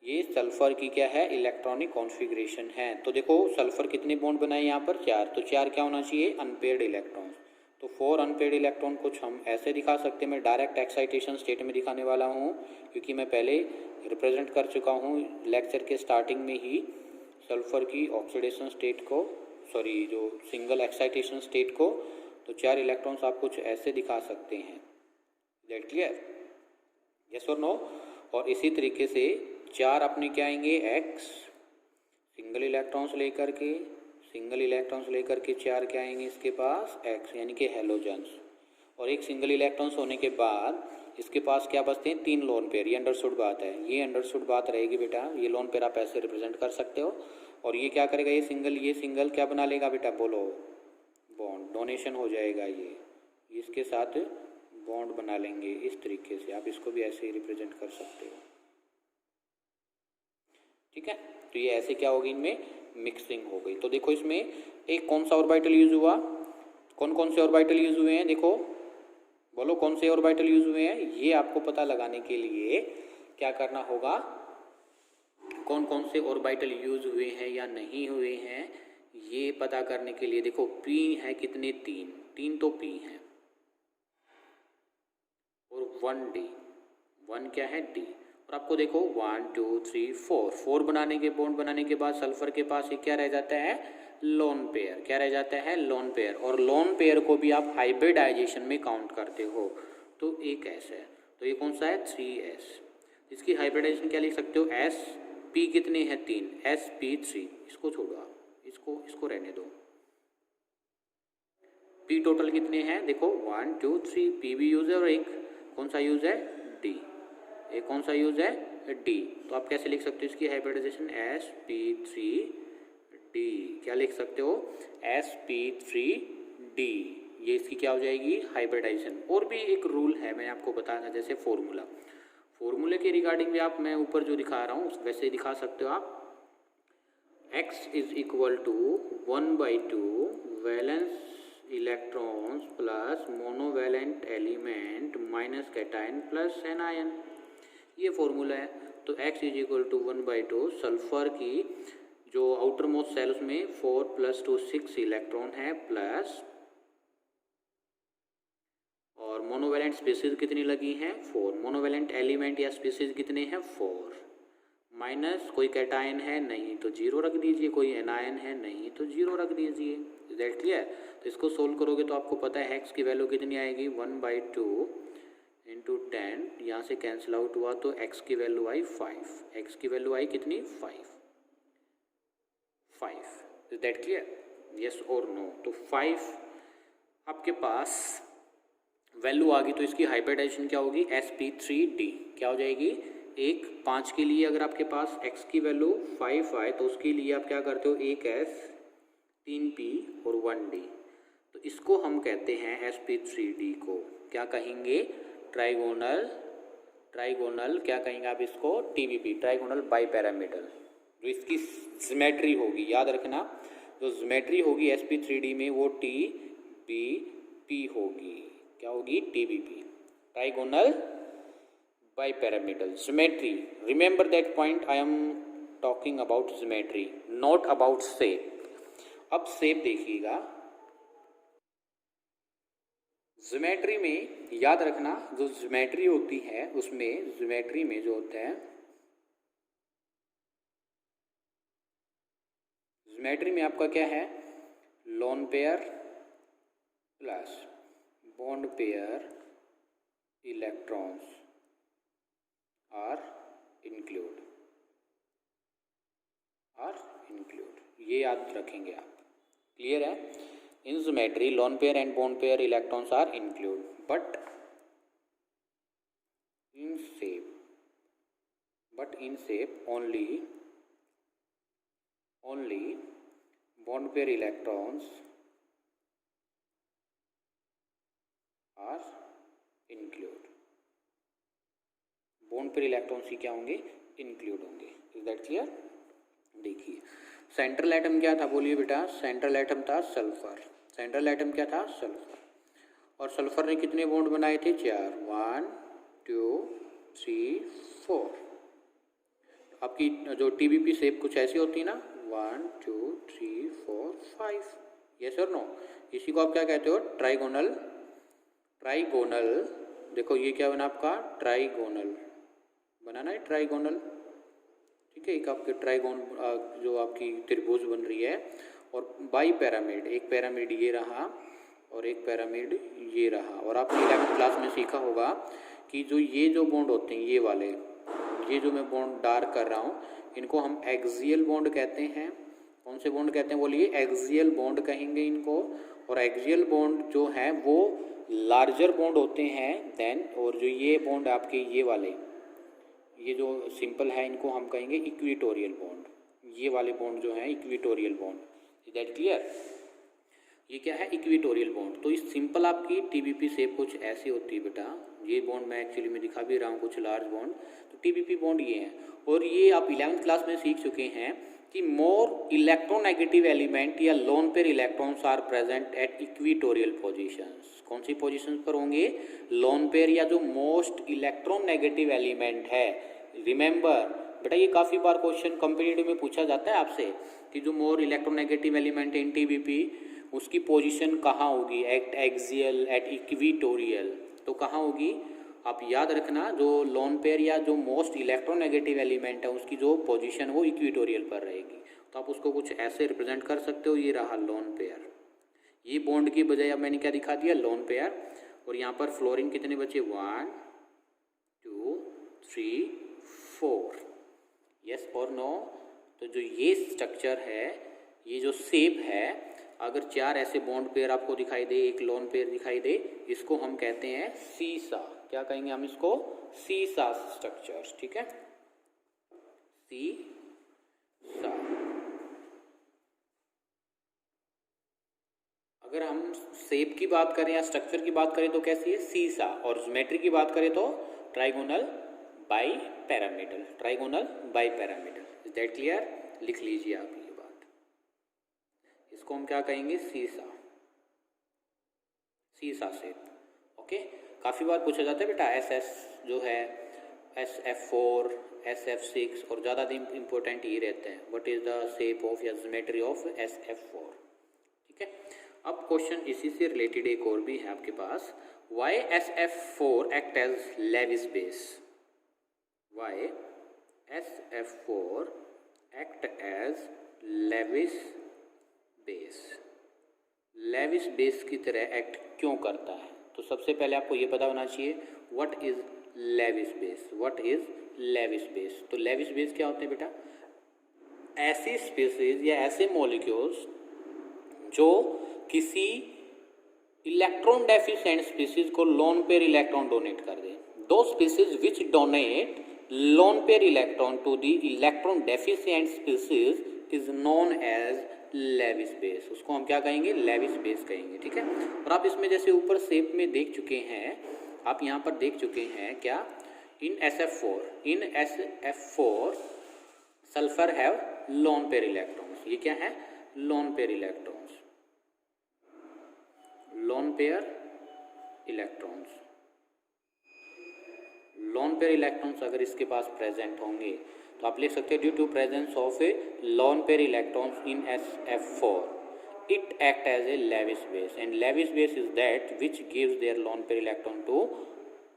ये सल्फ़र की क्या है, इलेक्ट्रॉनिक कॉन्फ़िगरेशन है। तो देखो सल्फ़र कितने बॉन्ड बनाए यहाँ पर, 4, तो 4 क्या होना चाहिए, अनपेयर्ड इलेक्ट्रॉन्स। तो 4 अनपेयर्ड इलेक्ट्रॉन कुछ हम ऐसे दिखा सकते हैं। मैं डायरेक्ट एक्साइटेशन स्टेट में दिखाने वाला हूँ, क्योंकि मैं पहले रिप्रेजेंट कर चुका हूँ लेक्चर के स्टार्टिंग में ही सल्फ़र की ऑक्सीडेशन स्टेट को, सॉरी जो सिंगल एक्साइटेशन स्टेट को। तो 4 इलेक्ट्रॉन्स आप कुछ ऐसे दिखा सकते हैं। दैट क्लियर, यस और नो। और इसी तरीके से 4 अपने क्या आएंगे, एक्स, सिंगल इलेक्ट्रॉन्स लेकर के, सिंगल इलेक्ट्रॉन्स लेकर के 4 क्या आएंगे इसके पास, एक्स, यानी कि हेलोजन्स। और एक सिंगल इलेक्ट्रॉन्स होने के बाद इसके पास क्या बचते हैं, 3 लोन पेयर। ये अंडरस्टूड बात है, ये अंडरस्टूड बात रहेगी बेटा। ये लोन पेयर आप ऐसे रिप्रेजेंट कर सकते हो। और ये क्या करेगा, ये सिंगल क्या बना लेगा बेटा, बोलो, बॉन्ड, डोनेशन हो जाएगा। ये इसके साथ बॉन्ड बना लेंगे इस तरीके से। आप इसको भी ऐसे ही रिप्रेजेंट कर सकते हो, ठीक है। तो ये ऐसे क्या होगी, इनमें मिक्सिंग हो गई। तो देखो इसमें एक कौन सा ऑर्बिटल यूज हुआ, कौन कौन से ऑर्बिटल यूज हुए हैं, देखो बोलो कौन से ऑर्बिटल यूज हुए हैं। ये आपको पता लगाने के लिए क्या करना होगा, कौन कौन से ऑर्बिटल यूज हुए हैं या नहीं हुए हैं, ये पता करने के लिए देखो पी है कितने, 3 तो पी हैं, और 1 डी, 1 क्या है, डी। और आपको देखो 1 2 3 4 बनाने के, बॉन्ड बनाने के बाद सल्फर के पास ये क्या रह जाता है, लोन पेयर। क्या रह जाता है, लोन पेयर। और लोन पेयर को भी आप हाइब्रिडाइजेशन में काउंट करते हो। तो एक एस है, तो ये कौन सा है, 3s। इसकी हाइब्रिडाइजेशन क्या लिख सकते हो, एस पी कितने हैं, 3, sp3। इसको छोड़ो आप, इसको रहने दो। पी टोटल कितने हैं, देखो 1 2 3, पी भी यूज है, और एक कौन सा यूज है, डी। एक कौन सा यूज है, डी। तो आप कैसे लिख सकते हो इसकी हाइब्रिडाइजेशन, sp3d। क्या लिख सकते हो, sp3d। ये इसकी क्या हो जाएगी, हाइब्रिडाइजेशन। और भी एक रूल है, मैं आपको बताना, जैसे फॉर्मूले के रिगार्डिंग भी आप, मैं ऊपर जो दिखा रहा हूँ वैसे ही दिखा सकते हो आप। x is equal to 1/2 valence electrons plus monovalent element minus cation plus anion, ये फॉर्मूला है। तो x is equal to 1/2 sulphur की जो आउटर मोस्ट सेल उसमें 4 + 2 6 इलेक्ट्रॉन है, प्लस और मोनोवैलेंट स्पीसीज कितनी लगी हैं, 4। मोनोवैलेंट एलिमेंट या स्पीसीज कितने हैं, 4। माइनस कोई कैटायन है नहीं तो 0 रख दीजिए, कोई एनायन है नहीं तो 0 रख दीजिए। Is that clear. तो इसको सोल्व करोगे तो आपको पता है x की वैल्यू कितनी आएगी, 1/2 इंटू 10, यहाँ से कैंसिल आउट हुआ तो x की वैल्यू आई 5। x की वैल्यू आई कितनी, 5। इज दैट क्लियर, यस और नो। तो 5 आपके पास वैल्यू आ गई, तो इसकी हाइब्रिडाइजेशन क्या होगी, sp3d। क्या हो जाएगी, एक 5 के लिए अगर आपके पास x की वैल्यू 5 आए तो उसके लिए आप क्या करते हो, एक s 3p और 1d। तो इसको हम कहते हैं sp3d को क्या कहेंगे, ट्राइगोनल क्या कहेंगे आप इसको, TBP, ट्राइगोनल बाईपैरामिडल। जो इसकी ज्योमेट्री होगी, याद रखना, जो ज्योमेट्री होगी sp3d में वो TBP होगी। क्या होगी, TBP, trigonal bipyramidal geometry. Remember that point, I am talking about geometry, not about shape. अब शेप देखिएगा, ज्योमेट्री में याद रखना, जो ज्योमेट्री होती है उसमें, ज्योमेट्री में जो होता है, ज्योमेट्री में आपका क्या है, lone pair plus bond pair electrons are include, ये याद रखेंगे आप। क्लियर है। In geometry lone pair and bond pair electrons are include, but in shape only only bond pair electrons are include, bond pair electrons ही क्या होंगे, include होंगे। Is that clear? देखिए सेंट्रल एटम क्या था, बोलिए बेटा, सेंट्रल एटम था सल्फर। सेंट्रल एटम क्या था, सल्फर। और सल्फर ने कितने बॉन्ड बनाए थे, 4, 1 2 3 4। आपकी जो टीबीपी शेप कुछ ऐसी होती है ना, 1 2 3 4 5, यस और नो। इसी को आप क्या कहते हो, ट्राइगोनल। ट्राइगोनल, देखो ये क्या बना आपका, ट्राइगोनल बनाना है, ट्राइगोनल, ठीक है। एक आपके ट्राइगोन जो आपकी त्रिभुज बन रही है, और बाई पैरामिड, एक पैरामिड ये रहा और एक पैरामिड ये रहा। और आपने 11वीं क्लास में सीखा होगा कि जो ये जो बॉन्ड होते हैं, ये वाले, ये जो मैं बॉन्ड डार्क कर रहा हूँ, इनको हम एक्सियल बॉन्ड कहते हैं। कौन से बॉन्ड कहते हैं, बोलिए, एक्सियल बॉन्ड कहेंगे इनको। और एक्सियल बॉन्ड जो है वो लार्जर बॉन्ड होते हैं देन, और जो ये बॉन्ड आपके ये वाले, ये जो सिंपल है, इनको हम कहेंगे इक्वेटोरियल बॉन्ड। ये वाले बॉन्ड जो है equatorial bond. Is that clear? ये क्या है, इक्वेटोरियल बॉन्ड। तो इस सिंपल आपकी टीबीपी शेप कुछ ऐसी होती है बेटा। ये बॉन्ड मैं एक्चुअली में दिखा भी रहा हूँ, कुछ लार्ज बॉन्ड। तो टीबीपी बॉन्ड ये है। और ये आप 11वीं क्लास में सीख चुके हैं कि मोर इलेक्ट्रोनेगेटिव एलिमेंट या lone pair electrons are present at equatorial positions. कौन सी पोजीशंस पर होंगे, लोन पेयर या जो मोस्ट इलेक्ट्रोनेगेटिव एलिमेंट है। रिमेंबर बेटा, ये काफ़ी बार क्वेश्चन कॉम्पिटिटिव में पूछा जाता है आपसे कि जो मोर इलेक्ट्रोनेगेटिव एलिमेंट इन टीबीपी, उसकी पोजीशन कहाँ होगी, एट एक्सियल, एट इक्वेटोरियल। तो कहाँ होगी, आप याद रखना, जो लोन पेयर या जो मोस्ट इलेक्ट्रोनेगेटिव एलिमेंट है, उसकी जो पोजीशन वो इक्वेटोरियल पर रहेगी। तो आप उसको कुछ ऐसे रिप्रेजेंट कर सकते हो, ये रहा लोन पेयर। ये बॉन्ड की बजाय अब मैंने क्या दिखा दिया, लोन पेयर। और यहाँ पर फ्लोरीन कितने बचे, 1 2 3 4, यस और नो। तो जो ये स्ट्रक्चर है, ये जो शेप है, अगर 4 ऐसे बॉन्ड पेयर आपको दिखाई दे, एक लोन पेयर दिखाई दे, इसको हम कहते हैं सीसा। क्या कहेंगे हम इसको, सीसा स्ट्रक्चर, ठीक है, सीसा। अगर हम शेप की बात करें या स्ट्रक्चर की बात करें तो कैसी है, सीसा। और ज्योमेट्री की बात करें तो trigonal by pyramidal, trigonal by pyramidal. Is that clear? लिख लीजिए आप ये बात। इसको हम क्या कहेंगे, सीसा, सीसा शेप। ओके, काफ़ी बार पूछा जाता है बेटा, SS जो है, SF4, SF6, और ज़्यादा इंपॉर्टेंट ये रहते हैं, what is the shape of या ज्योमेट्री ऑफ SF4, ठीक है। अब क्वेश्चन इसी से रिलेटेड एक और भी है आपके पास, why SF4 act as Lewis base. Why SF4 act as Lewis base, Lewis base की तरह एक्ट क्यों करता है। तो सबसे पहले आपको ये पता होना चाहिए what is Lewis base, what is Lewis base. तो लेविस बेस क्या होते हैं बेटा, ऐसी स्पीसीज या ऐसे मॉलिक्यूल्स जो किसी इलेक्ट्रॉन डेफिशिएंट स्पीसीज को लोन पेयर इलेक्ट्रॉन डोनेट कर दे। दो species which donate lone pair electron to the electron deficient species is known as Lewis base. उसको हम क्या कहेंगे, लेविस बेस कहेंगे, ठीक है। और आप इसमें जैसे ऊपर शेप में देख चुके हैं, आप यहाँ पर देख चुके हैं क्या, इन SF4 sulphur have loan pair electrons. ये क्या है, lone pair electrons, loan pair electrons. Loan pair electrons अगर इसके पास प्रेजेंट होंगे तो आप लिख सकते हैं, due to presence of a lone pair electrons in SF4 it act as a Lewis base, and Lewis base is that which gives their lone pair electron to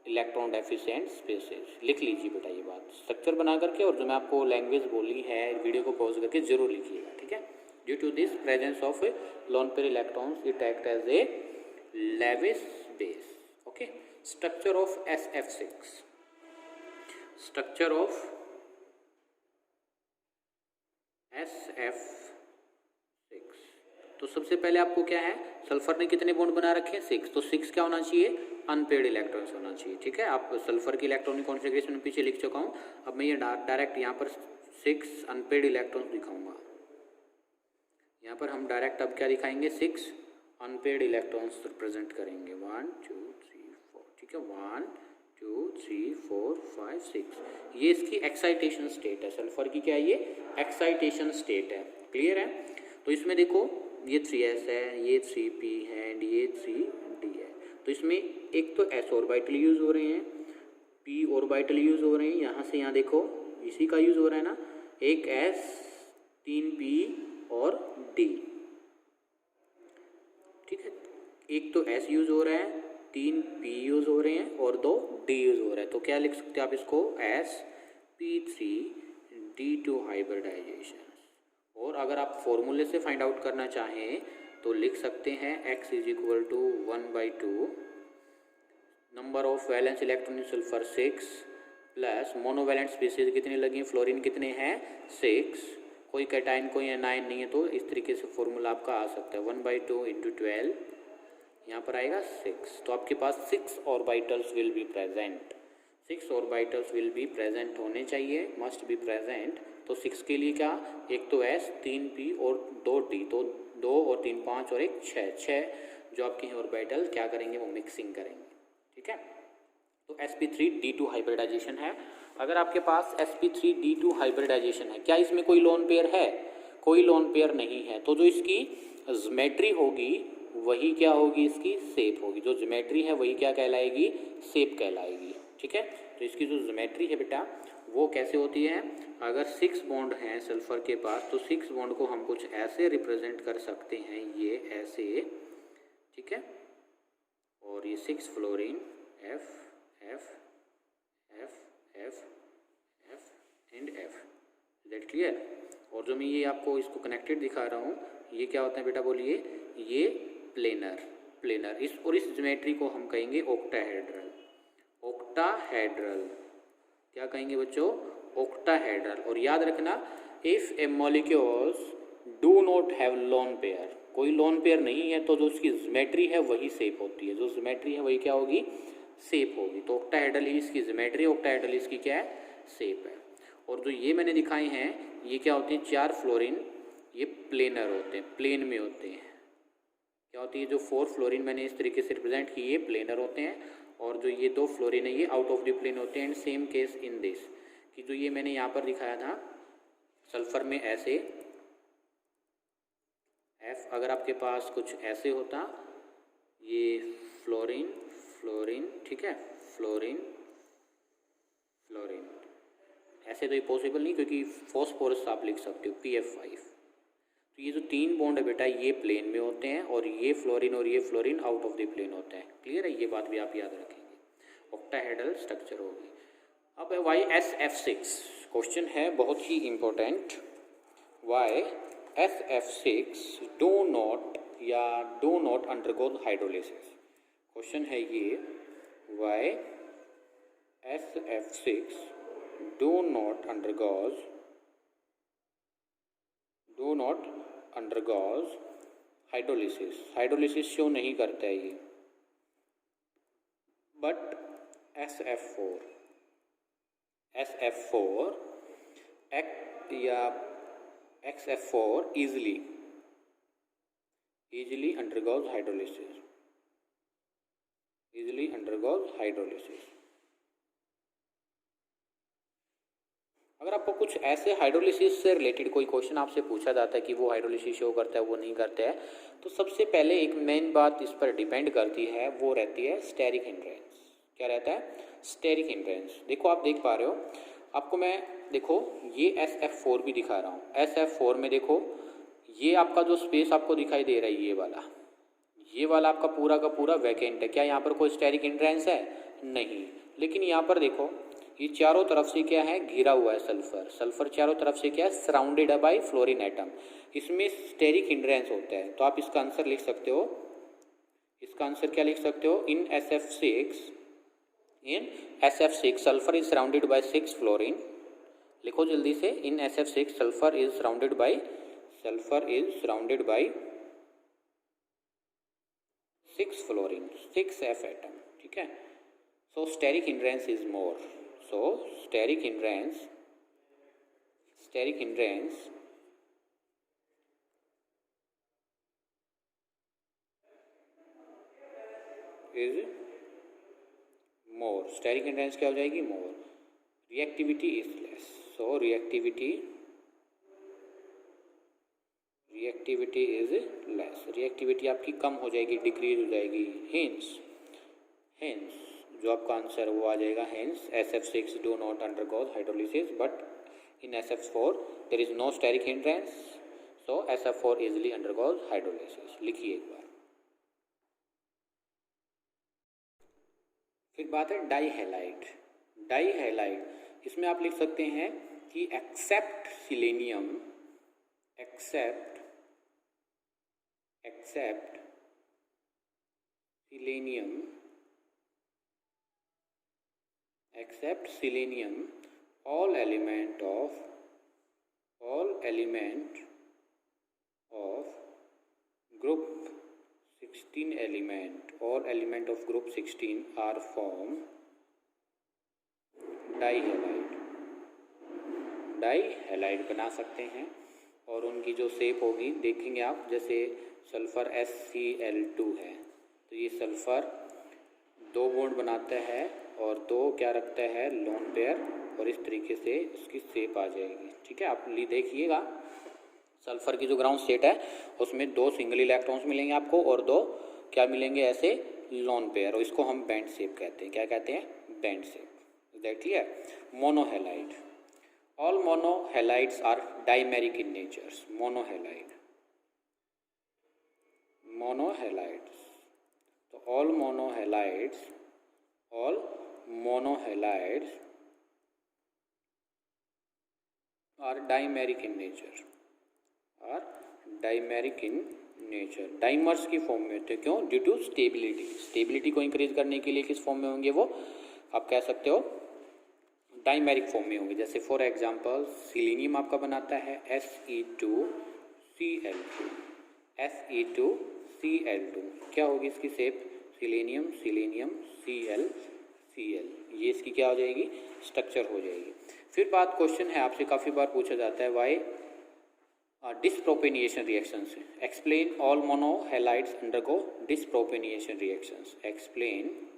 electron deficient species. लिख लीजिए बेटा ये बात structure बना करके, और जो मैं आपको लैंग्वेज बोली है वीडियो को पॉज करके जरूर लिखिएगा, ठीक है। Due to this presence of a lone pair electrons it act as a Lewis base. Okay, structure of SF6, structure of SF6। तो सबसे पहले आपको क्या है, सल्फर ने कितने बॉन्ड बना रखे हैं, 6। तो 6 क्या होना चाहिए, अनपेयर्ड इलेक्ट्रॉन्स होना चाहिए, ठीक है। आप सल्फर की इलेक्ट्रॉनिक कॉन्फ़िगरेशन पीछे लिख चुका हूँ। अब मैं ये डायरेक्ट यहाँ पर 6 अनपेयर्ड इलेक्ट्रॉन्स दिखाऊंगा, यहाँ पर हम डायरेक्ट अब क्या दिखाएंगे, 6 अनपेड इलेक्ट्रॉन्स रिप्रेजेंट करेंगे, 1 2 3 4, ठीक है, 1 2 3 4 5 6। ये इसकी एक्साइटेशन स्टेट है, सल्फर की क्या है, ये एक्साइटेशन स्टेट है। क्लियर है। तो इसमें देखो ये 3s है, ये 3p है एंड ये 3d है। तो इसमें एक तो s ऑर्बिटल यूज हो रहे हैं, p ऑर्बिटल यूज हो रहे हैं, यहाँ से यहाँ देखो इसी का यूज हो रहा है ना, एक s 3p और d, ठीक है। एक तो s यूज हो रहा है, 3p यूज हो रहे हैं और 2 d यूज हो रहा है। तो क्या लिख सकते हैं आप इसको, sp3d2 हाइब्रिडाइजेशन। और अगर आप फॉर्मूले से फाइंड आउट करना चाहें तो लिख सकते हैं x is equal to 1/2 number of valence electron in sulphur 6 plus monovalent species कितनी लगी हैं, फ्लोरीन कितने हैं 6, कोई कैटाइन कोई एनाइन नहीं है। तो इस तरीके से फॉर्मूला आपका आ सकता है 1/2 इंटू 12, यहाँ पर आएगा 6। तो आपके पास 6 orbitals will be present, 6 orbitals will be present होने चाहिए, मस्ट बी प्रेजेंट। तो 6 के लिए क्या, एक तो s 3p और 2d, तो 2 और 3 5 और एक 6 जो आपके हैं ऑर्बिटल क्या करेंगे, वो मिक्सिंग करेंगे, ठीक है। तो sp3d2 हाइब्रिडाइजेशन है। अगर आपके पास sp3d2 हाइब्रिडाइजेशन है, क्या इसमें कोई लोन पेयर है, कोई लोन पेयर नहीं है। तो जो इसकी ज्योमेट्री होगी वही क्या होगी, इसकी शेप होगी। जो ज्योमेट्री है वही क्या कहलाएगी, शेप कहलाएगी, ठीक है। तो इसकी जो ज्योमेट्री है बेटा वो कैसे होती है, अगर 6 बॉन्ड हैं सल्फर के पास तो 6 बॉन्ड को हम कुछ ऐसे रिप्रेजेंट कर सकते हैं, ये ऐसे, ठीक है। और ये 6 fluorine F F F F F and F, that clear. और जो मैं ये आपको इसको कनेक्टेड दिखा रहा हूँ ये क्या होता है बेटा, बोलिए, ये प्लेनर इस और इस ज्योमेट्री को हम कहेंगे ऑक्टाहेड्रल। ऑक्टाहेड्रल क्या कहेंगे बच्चों, ऑक्टाहेड्रल। और याद रखना, if A molecules do not have lone pair, कोई लोन पेयर नहीं है तो जो उसकी ज्योमेट्री है वही शेप होती है, जो ज्योमेट्री है वही क्या होगी, शेप होगी। तो ऑक्टाहेड्रल ही इसकी ज्योमेट्री, ऑक्टाहेड्रल इसकी क्या है, शेप है। और जो ये मैंने दिखाए हैं ये क्या होती है, 4 फ्लोरीन, ये प्लेनर होते हैं, प्लेन में होते हैं। क्या होती है, जो 4 फ्लोरीन मैंने इस तरीके से रिप्रेजेंट किए ये प्लेनर होते हैं, और जो ये 2 फ्लोरीन है ये आउट ऑफ द प्लेन होते हैं। And same case in this, कि जो ये मैंने यहाँ पर दिखाया था सल्फर में ऐसे F, अगर आपके पास कुछ ऐसे होता, ये फ्लोरीन फ्लोरीन, ठीक है, फ्लोरीन फ्लोरीन, ऐसे तो ये पॉसिबल नहीं क्योंकि फॉस्फोरस आप लिख सकते हो PF5। तो ये जो 3 बॉन्ड है बेटा ये प्लेन में होते हैं और ये फ्लोरीन और ये fluorine out of the plane होते हैं। क्लियर है, ये बात भी आप याद रखेंगे, ऑक्टाहेड्रल स्ट्रक्चर होगी। अब वाई SF6 क्वेश्चन है बहुत ही important, why SF6 do not undergo hydrolysis. Question है ये, why SF6 do not undergoes hydrolysis, hydrolysis show नहीं करता है ये। But SF4 XF4 easily undergoes hydrolysis, अगर आपको कुछ ऐसे हाइड्रोलिसिस से रिलेटेड कोई क्वेश्चन आपसे पूछा जाता है कि वो हाइड्रोलिसिस शो करता है वो नहीं करता है, तो सबसे पहले एक मेन बात इस पर डिपेंड करती है, वो रहती है स्टेरिक हिंड्रेंस। क्या रहता है, स्टेरिक हिंड्रेंस। देखो आप देख पा रहे हो, आपको मैं देखो ये SF4 भी दिखा रहा हूँ। SF4 में देखो ये आपका जो स्पेस आपको दिखाई दे रहा है ये वाला आपका पूरा का पूरा वैकेंट है। क्या यहाँ पर कोई स्टेरिक हिंड्रेंस है, नहीं। लेकिन यहाँ पर देखो ये चारों तरफ से क्या है, घिरा हुआ है सल्फर चारों तरफ से क्या है, सराउंडेड बाय फ्लोरीन एटम। इसमें स्टेरिक हिंड्रेंस होता है। तो आप इसका आंसर लिख सकते हो, इसका आंसर क्या लिख सकते हो, in SF6 sulphur is surrounded by 6 fluorine. लिखो जल्दी से, in SF6 sulphur is surrounded by 6 fluorine, 6F atom, ठीक है। So steric hindrance is more, so steric hindrance is more, steric hindrance क्या हो जाएगी, more, reactivity is less, so reactivity is less, reactivity आपकी कम हो जाएगी, डिक्रीज हो जाएगी। हेंस जो आपका आंसर वो आ जाएगा, hence SF6 do not undergo hydrolysis but in SF4 there is no steric hindrance, so SF4 easily undergoes hydrolysis. लिखिए एक बार। फिर बात है डाईहैलाइड। डाईहैलाइड इसमें आप लिख सकते हैं कि except selenium, except selenium all element of group 16 all element of group 16 are formed डाईहैलाइड बना सकते हैं। और उनकी जो शेप होगी देखेंगे आप, जैसे सल्फर SCl2 है तो ये सल्फर 2 बॉन्ड बनाता है और 2 क्या रखता है, लोन पेयर, और इस तरीके से उसकी शेप आ जाएगी। ठीक है, आप देखिएगा सल्फर की जो ग्राउंड स्टेट है उसमें 2 सिंगल इलेक्ट्रॉन्स मिलेंगे आपको और 2 क्या मिलेंगे, ऐसे लोन पेयर, और इसको हम बैंड शेप कहते हैं। क्या कहते हैं, bent shape. That clear. Monohalide, all monohalides are dimeric in natures. Monohalides, तो all monohalides are dimeric in nature, dimers की फॉर्म में होते हैं। क्यों, ड्यू टू स्टेबिलिटी को इंक्रीज करने के लिए किस फॉर्म में होंगे वो, आप कह सकते हो डाइमेरिक फॉर्म में होंगे। जैसे फॉर एग्जांपल सिलीनियम आपका बनाता है Se2Cl2, क्या होगी इसकी शेप, सिलेनियम Cl, ये इसकी क्या हो जाएगी, स्ट्रक्चर हो जाएगी। फिर बात क्वेश्चन है आपसे काफ़ी बार पूछा जाता है, why disproportionation reactions. Explain all monohalides undergo disproportionation reactions. Explain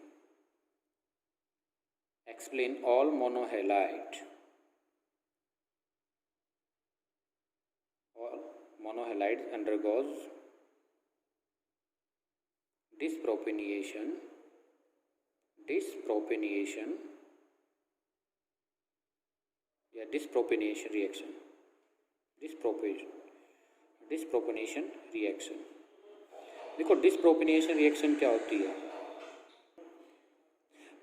all monohalides undergoes dispropanation reaction। देखो डिसप्रोपेनिएशन रिएक्शन क्या होती है।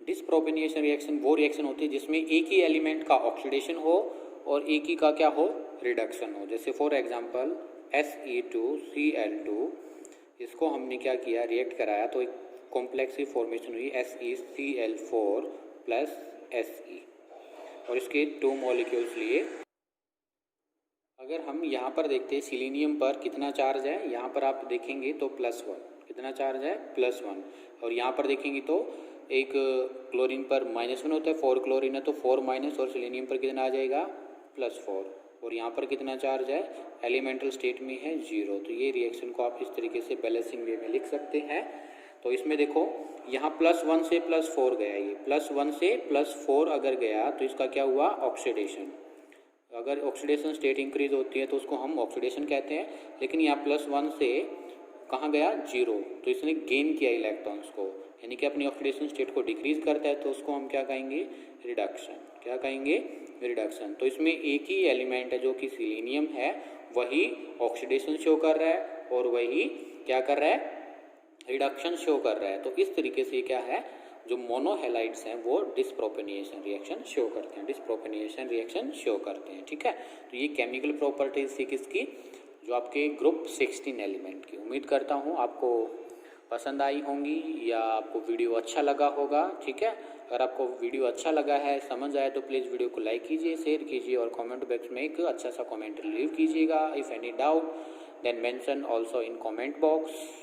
डिसप्रोपेनिएशन रिएक्शन वो रिएक्शन होती है जिसमें एक ही एलिमेंट का ऑक्सीडेशन हो और एक ही का क्या हो, रिडक्शन हो। जैसे फॉर एग्जांपल Se2Cl2, इसको हमने क्या किया, रिएक्ट कराया तो एक कॉम्प्लेक्स की फॉर्मेशन हुई SeCl4 + Se, और इसके 2 मॉलिक्यूल्स लिए। अगर हम यहाँ पर देखते हैं सिलीनियम पर कितना चार्ज है, यहाँ पर आप देखेंगे तो +1, कितना चार्ज है, +1, और यहाँ पर देखेंगे तो एक क्लोरीन पर -1 होता है, 4 क्लोरीन है तो 4- और सिलीनियम पर कितना आ जाएगा, +4, और यहाँ पर कितना चार्ज है, एलिमेंटल स्टेट में है 0। तो ये रिएक्शन को आप इस तरीके से बैलेंसिंग वे में लिख सकते हैं। तो इसमें देखो यहाँ +1 से +4 गया, ये +1 से +4 अगर गया तो इसका क्या हुआ, ऑक्सीडेशन। अगर ऑक्सीडेशन स्टेट इंक्रीज होती है तो उसको हम ऑक्सीडेशन कहते हैं, लेकिन यहाँ +1 से कहाँ गया, 0, तो इसने गेन किया इलेक्ट्रॉन्स को, यानी कि अपनी ऑक्सीडेशन स्टेट को डिक्रीज करता है, तो उसको हम क्या कहेंगे, रिडक्शन। क्या कहेंगे, रिडक्शन। तो इसमें एक ही एलिमेंट है जो कि सिलीनियम है, वही ऑक्सीडेशन शो कर रहा है और वही क्या कर रहा है, रिडक्शन शो कर रहा है। तो इस तरीके से क्या है, जो मोनोहैलाइड्स हैं वो डिसप्रोपेनिएशन रिएक्शन शो करते हैं, ठीक है। तो ये केमिकल प्रॉपर्टीज थी किसकी, जो आपके ग्रुप 16 एलिमेंट की। उम्मीद करता हूँ आपको पसंद आई होंगी या आपको वीडियो अच्छा लगा होगा, ठीक है। अगर आपको वीडियो अच्छा लगा है, समझ आए, तो प्लीज़ वीडियो को लाइक कीजिए, शेयर कीजिए और कमेंट बॉक्स में एक अच्छा सा कमेंट लीव कीजिएगा। If any doubt then mention also in comment box.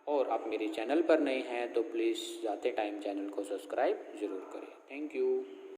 और आप मेरे चैनल पर नए हैं तो प्लीज़ जाते टाइम चैनल को सब्सक्राइब ज़रूर करें। Thank you.